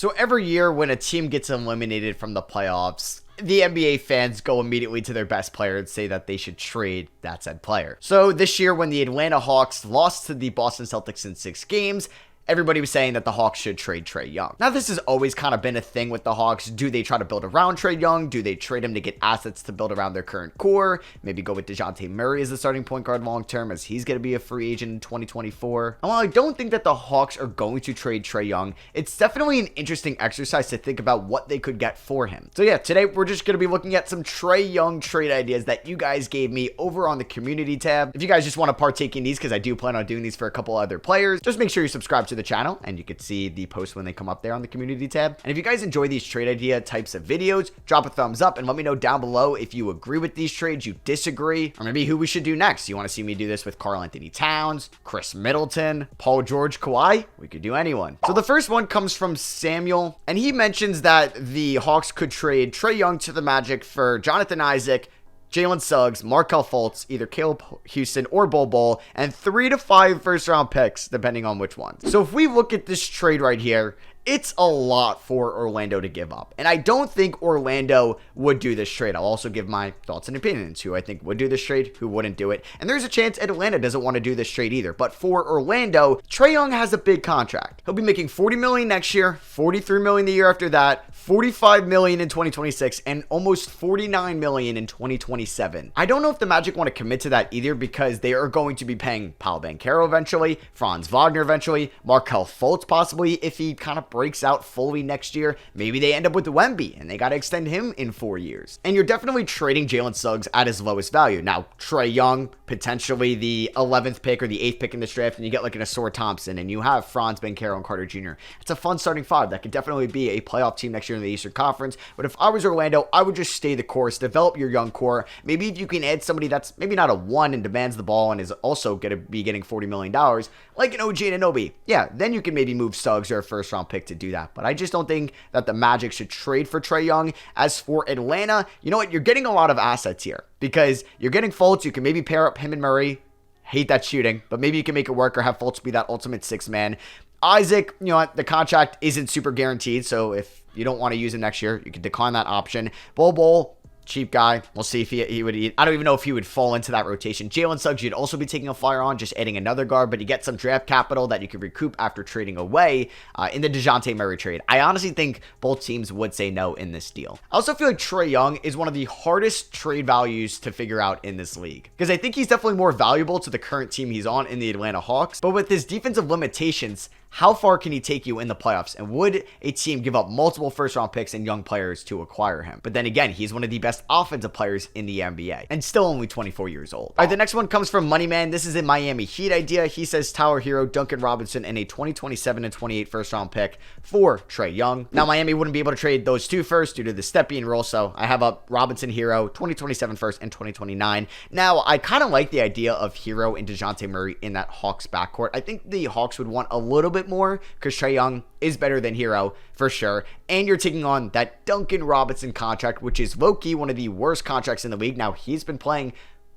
So every year when a team gets eliminated from the playoffs, the NBA fans go immediately to their best player and say that they should trade that said player. So this year when the Atlanta Hawks lost to the Boston Celtics in 6 games, everybody was saying that the Hawks should trade Trey Young. Now, this has always kind of been a thing with the Hawks. Do they try to build around Trey Young? Do they trade him to get assets to build around their current core? Maybe go with DeJounte Murray as the starting point guard long term, as he's going to be a free agent in 2024. And while I don't think that the Hawks are going to trade Trey Young, it's definitely an interesting exercise to think about what they could get for him. So yeah, today we're just going to be looking at some Trey Young trade ideas that you guys gave me over on the community tab. If you guys just want to partake in these, because I do plan on doing these for a couple other players, just make sure you subscribe to the channel and you can see the posts when they come up there on the community tab. And if you guys enjoy these trade idea types of videos, drop a thumbs up and let me know down below if you agree with these trades, you disagree, or maybe who we should do next. You want to see me do this with Karl Anthony Towns, Chris Middleton, Paul George, Kawhi? We could do anyone. So the first one comes from Samuel, and he mentions that the Hawks could trade Trey Young to the Magic for Jonathan Isaac, Jalen Suggs, Markelle Fultz, either Caleb Houston or Bol Bol, and 3 to 5 first-round picks, depending on which one. So if we look at this trade right here, it's a lot for Orlando to give up. And I don't think Orlando would do this trade. I'll also give my thoughts and opinions, who I think would do this trade, who wouldn't do it. And there's a chance Atlanta doesn't want to do this trade either. But for Orlando, Trey Young has a big contract. He'll be making $40 million next year, $43 million the year after that, $45 million in 2026, and almost $49 million in 2027. I don't know if the Magic want to commit to that either, because they are going to be paying Paolo Banchero eventually, Franz Wagner eventually, Markelle Fultz possibly if he kind of breaks out fully next year. Maybe they end up with Wemby and they got to extend him in 4 years. And you're definitely trading Jalen Suggs at his lowest value. Now, Trey Young, potentially the 11th pick or the 8th pick in this draft, and you get like an Asor Thompson, and you have Franz Banchero and Carter Jr. It's a fun starting 5 that could definitely be a playoff team next year in the Eastern Conference. But if I was Orlando, I would just stay the course, develop your young core. Maybe if you can add somebody that's maybe not a 1 and demands the ball and is also going to be getting $40 million, like an OG Anunoby, yeah, then you can maybe move Suggs or a first round pick to do that. But I just don't think that the Magic should trade for Trey Young. As for Atlanta, you know what? You're getting a lot of assets here because you're getting Fultz. You can maybe pair up him and Murray. Hate that shooting, but maybe you can make it work or have Fultz be that ultimate 6 man. Isaac, you know what? The contract isn't super guaranteed, so if you don't want to use him next year, you can decline that option. Bol, cheap guy. We'll see if he would eat. I don't even know if he would fall into that rotation. Jalen Suggs, you'd also be taking a flyer on, just adding another guard, but you get some draft capital that you could recoup after trading away in the DeJounte Murray trade. I honestly think both teams would say no in this deal. I also feel like Trey Young is one of the hardest trade values to figure out in this league, because I think he's definitely more valuable to the current team he's on in the Atlanta Hawks, but with his defensive limitations, how far can he take you in the playoffs? And would a team give up multiple first-round picks and young players to acquire him? But then again, he's one of the best offensive players in the NBA and still only 24 years old. All right, the next one comes from Moneyman. This is a Miami Heat idea. He says Tower Hero, Duncan Robinson, and a 2027 and 28 first-round pick for Trey Young. Now, Miami wouldn't be able to trade those 2 first due to the Stepien rule, so I have up Robinson Hero, 2027 first and 2029. Now, I kind of like the idea of Hero and DeJounte Murray in that Hawks backcourt. I think the Hawks would want a little bit more because Trey Young is better than Hero for sure. And you're taking on that Duncan Robinson contract, which is low-key one of the worst contracts in the league. Now, he's been playing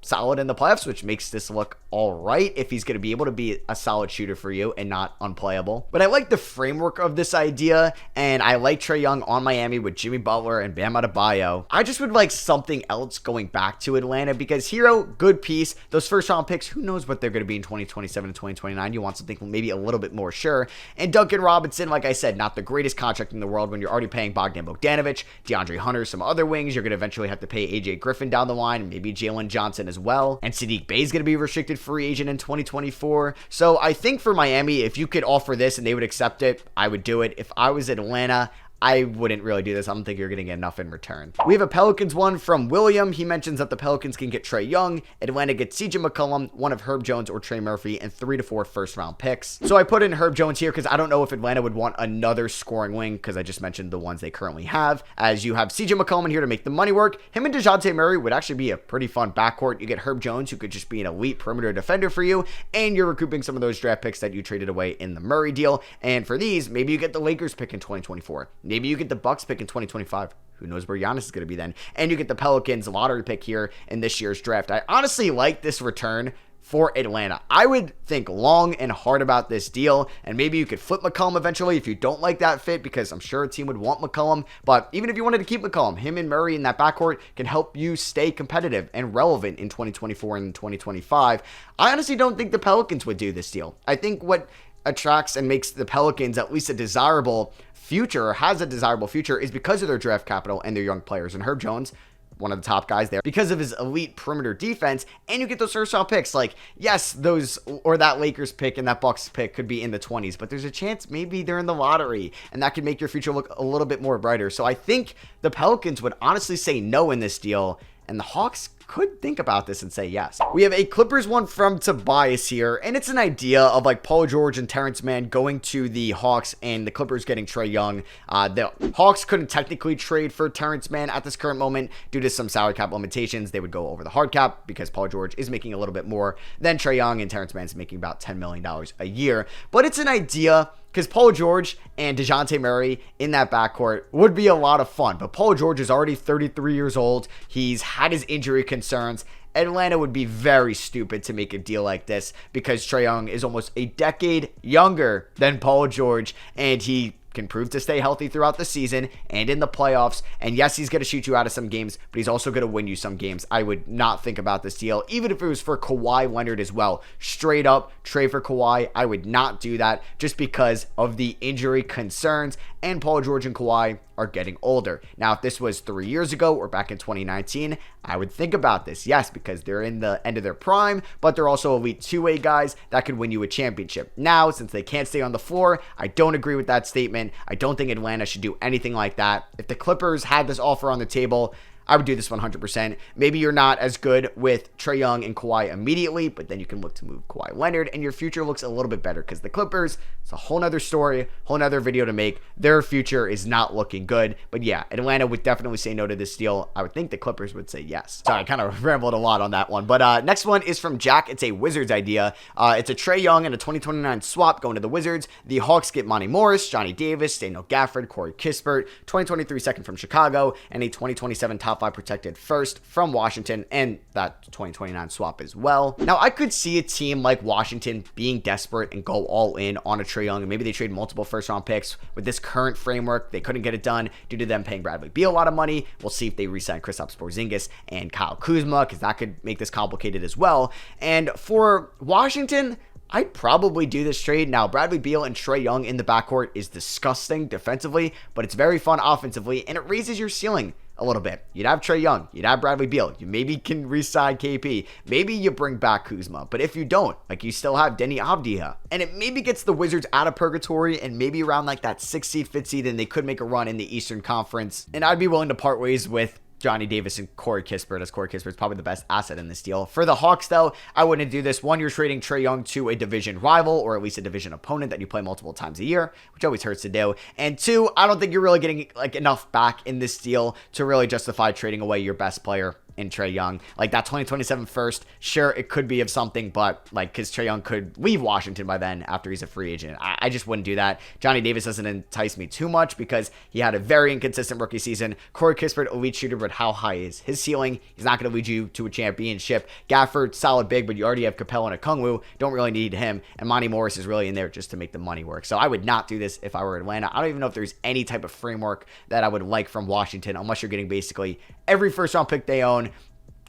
solid in the playoffs, which makes this look all right if he's going to be able to be a solid shooter for you and not unplayable. But I like the framework of this idea, and I like Trey Young on Miami with Jimmy Butler and Bam Adebayo. I just would like something else going back to Atlanta, because Hero, good piece. Those first round picks, who knows what they're going to be in 2027 and 2029. You want something maybe a little bit more sure. And Duncan Robinson, like I said, not the greatest contract in the world when you're already paying Bogdan Bogdanovic, DeAndre Hunter, some other wings. You're going to eventually have to pay AJ Griffin down the line, maybe Jalen Johnson as well. And Sadiq Bey is going to be a restricted free agent in 2024. So I think for Miami, if you could offer this and they would accept it, I would do it. If I was Atlanta, I wouldn't really do this. I don't think you're going to get enough in return. We have a Pelicans one from William. He mentions that the Pelicans can get Trey Young. Atlanta gets CJ McCollum, one of Herb Jones or Trey Murphy, and 3 to 4 first round picks. So I put in Herb Jones here because I don't know if Atlanta would want another scoring wing, because I just mentioned the ones they currently have. As you have CJ McCollum here to make the money work. Him and DeJounte Murray would actually be a pretty fun backcourt. You get Herb Jones, who could just be an elite perimeter defender for you, and you're recouping some of those draft picks that you traded away in the Murray deal. And for these, maybe you get the Lakers pick in 2024. Maybe you get the Bucks pick in 2025. Who knows where Giannis is going to be then? And you get the Pelicans lottery pick here in this year's draft. I honestly like this return for Atlanta. I would think long and hard about this deal, and maybe you could flip McCollum eventually if you don't like that fit, because I'm sure a team would want McCollum. But even if you wanted to keep McCollum, him and Murray in that backcourt can help you stay competitive and relevant in 2024 and 2025. I honestly don't think the Pelicans would do this deal. I think what attracts and makes the Pelicans at least a desirable future, or has a desirable future, is because of their draft capital and their young players. And Herb Jones, one of the top guys there, because of his elite perimeter defense, and you get those first round picks. Like, yes, those, or that Lakers pick and that Bucks pick could be in the 20s, but there's a chance maybe they're in the lottery, and that could make your future look a little bit more brighter. So I think the Pelicans would honestly say no in this deal, and the Hawks could think about this and say yes. We have a Clippers one from Tobias here, and it's an idea of like Paul George and Terrence Mann going to the Hawks and the Clippers getting Trey Young. The Hawks couldn't technically trade for Terrence Mann at this current moment due to some salary cap limitations. They would go over the hard cap because Paul George is making a little bit more than Trey Young, and Terrence Mann's making about $10 million a year. But it's an idea, because Paul George and DeJounte Murray in that backcourt would be a lot of fun. But Paul George is already 33 years old. He's had his injury concerns. Atlanta would be very stupid to make a deal like this, because Trey Young is almost a decade younger than Paul George, and he can prove to stay healthy throughout the season and in the playoffs. And yes, he's going to shoot you out of some games, but he's also going to win you some games. I would not think about this deal, even if it was for Kawhi Leonard as well. Straight up trade for Kawhi, I would not do that, just because of the injury concerns, and Paul George and Kawhi are getting older. Now, if this was 3 years ago or back in 2019, I would think about this, yes, because they're in the end of their prime, but they're also elite two-way guys that could win you a championship. Now, since they can't stay on the floor, I don't agree with that statement. I don't think Atlanta should do anything like that. If the Clippers had this offer on the table, I would do this 100%. Maybe you're not as good with Trey Young and Kawhi immediately, but then you can look to move Kawhi Leonard, and your future looks a little bit better, because the Clippers, it's a whole nother story, whole nother video to make. Their future is not looking good. But yeah, Atlanta would definitely say no to this deal. I would think the Clippers would say yes. Sorry, I kind of rambled a lot on that one. But next one is from Jack. It's a Wizards idea. It's a Trey Young and a 2029 swap going to the Wizards. The Hawks get Monty Morris, Johnny Davis, Daniel Gafford, Corey Kispert, 2023 second from Chicago, and a 2027 top 5 protected first from Washington, and that 2029 swap as well. Now, I could see a team like Washington being desperate and go all in on a Trey Young, and maybe they trade multiple first round picks. With this current framework, they couldn't get it done due to them paying Bradley Beal a lot of money. We'll see if they re-sign Kristaps Porzingis and Kyle Kuzma, because that could make this complicated as well. And for Washington, I'd probably do this trade. Now, Bradley Beal and Trey Young in the backcourt is disgusting defensively, but it's very fun offensively, and it raises your ceiling a little bit. You'd have Trey Young, you'd have Bradley Beal, you maybe can re-sign KP, maybe you bring back Kuzma, but if you don't, like, you still have Denny Avdija, and it maybe gets the Wizards out of purgatory, and maybe around like that 6th seed, 5th seed, and they could make a run in the Eastern Conference, and I'd be willing to part ways with Johnny Davis and Corey Kispert, as Corey Kispert is probably the best asset in this deal. For the Hawks, though, I wouldn't do this. One, you're trading Trey Young to a division rival, or at least a division opponent that you play multiple times a year, which always hurts to do. And two, I don't think you're really getting like enough back in this deal to really justify trading away your best player in Trey Young. Like, that 2027 first, sure, it could be of something, but like, because Trey Young could leave Washington by then after he's a free agent. I just wouldn't do that. Johnny Davis doesn't entice me too much because he had a very inconsistent rookie season. Corey Kispert, elite shooter, but how high is his ceiling? He's not going to lead you to a championship. Gafford, solid big, but you already have Capella and Okongwu. Don't really need him. And Monty Morris is really in there just to make the money work. So I would not do this if I were Atlanta. I don't even know if there's any type of framework that I would like from Washington, unless you're getting basically every first round pick they own,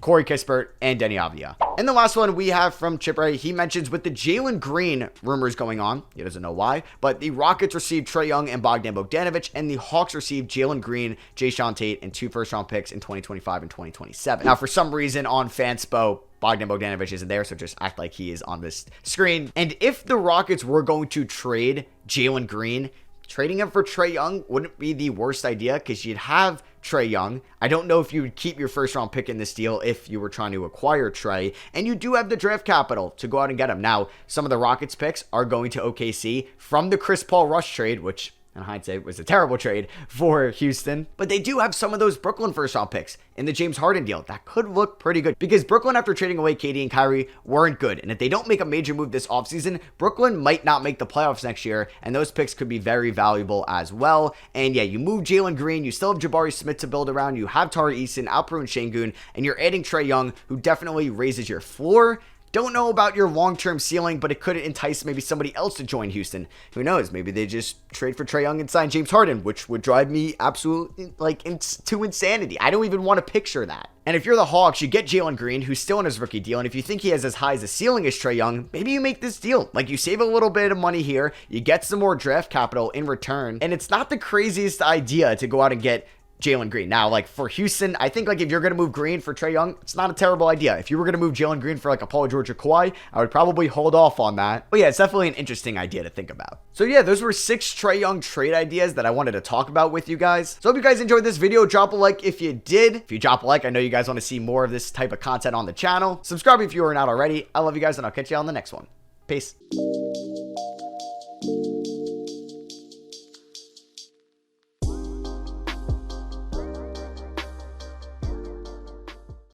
Corey Kispert, and Denny Avdija. And the last one we have from Chip Ray, he mentions with the Jalen Green rumors going on, he doesn't know why, but the Rockets received Trey Young and Bogdan Bogdanovic, and the Hawks received Jalen Green, Jayshawn Tate, and 2 first-round picks in 2025 and 2027. Now, for some reason on Fanspo, Bogdan Bogdanovic isn't there, so just act like he is on this screen. And if the Rockets were going to trade Jalen Green, trading him for Trey Young wouldn't be the worst idea, because you'd have Trey Young. I don't know if you would keep your first round pick in this deal if you were trying to acquire Trey, and you do have the draft capital to go out and get him. Now, some of the Rockets picks are going to OKC from the Chris Paul Rush trade, which in hindsight was a terrible trade for Houston, but they do have some of those Brooklyn first round picks in the James Harden deal. That could look pretty good, because Brooklyn, after trading away KD and Kyrie, weren't good. And if they don't make a major move this offseason, Brooklyn might not make the playoffs next year, and those picks could be very valuable as well. And yeah, you move Jalen Green, you still have Jabari Smith to build around, you have Tari Eason, Alperen Şengün, and you're adding Trey Young, who definitely raises your floor. Don't know about your long-term ceiling, but it could entice maybe somebody else to join Houston. Who knows? Maybe they just trade for Trae Young and sign James Harden, which would drive me absolutely to insanity. I don't even want to picture that. And if you're the Hawks, you get Jalen Green, who's still on his rookie deal, and if you think he has as high as a ceiling as Trae Young, maybe you make this deal. Like, you save a little bit of money here, you get some more draft capital in return, and it's not the craziest idea to go out and get Jalen Green. Now, like, for Houston, I think, like, if you're going to move Green for Trae Young, it's not a terrible idea. If you were going to move Jalen Green for, like, a Paul George or Kawhi, I would probably hold off on that. But yeah, it's definitely an interesting idea to think about. So yeah, those were 6 Trae Young trade ideas that I wanted to talk about with you guys. So hope you guys enjoyed this video. Drop a like if you did. If you drop a like, I know you guys want to see more of this type of content on the channel. Subscribe if you are not already. I love you guys, and I'll catch you on the next one. Peace.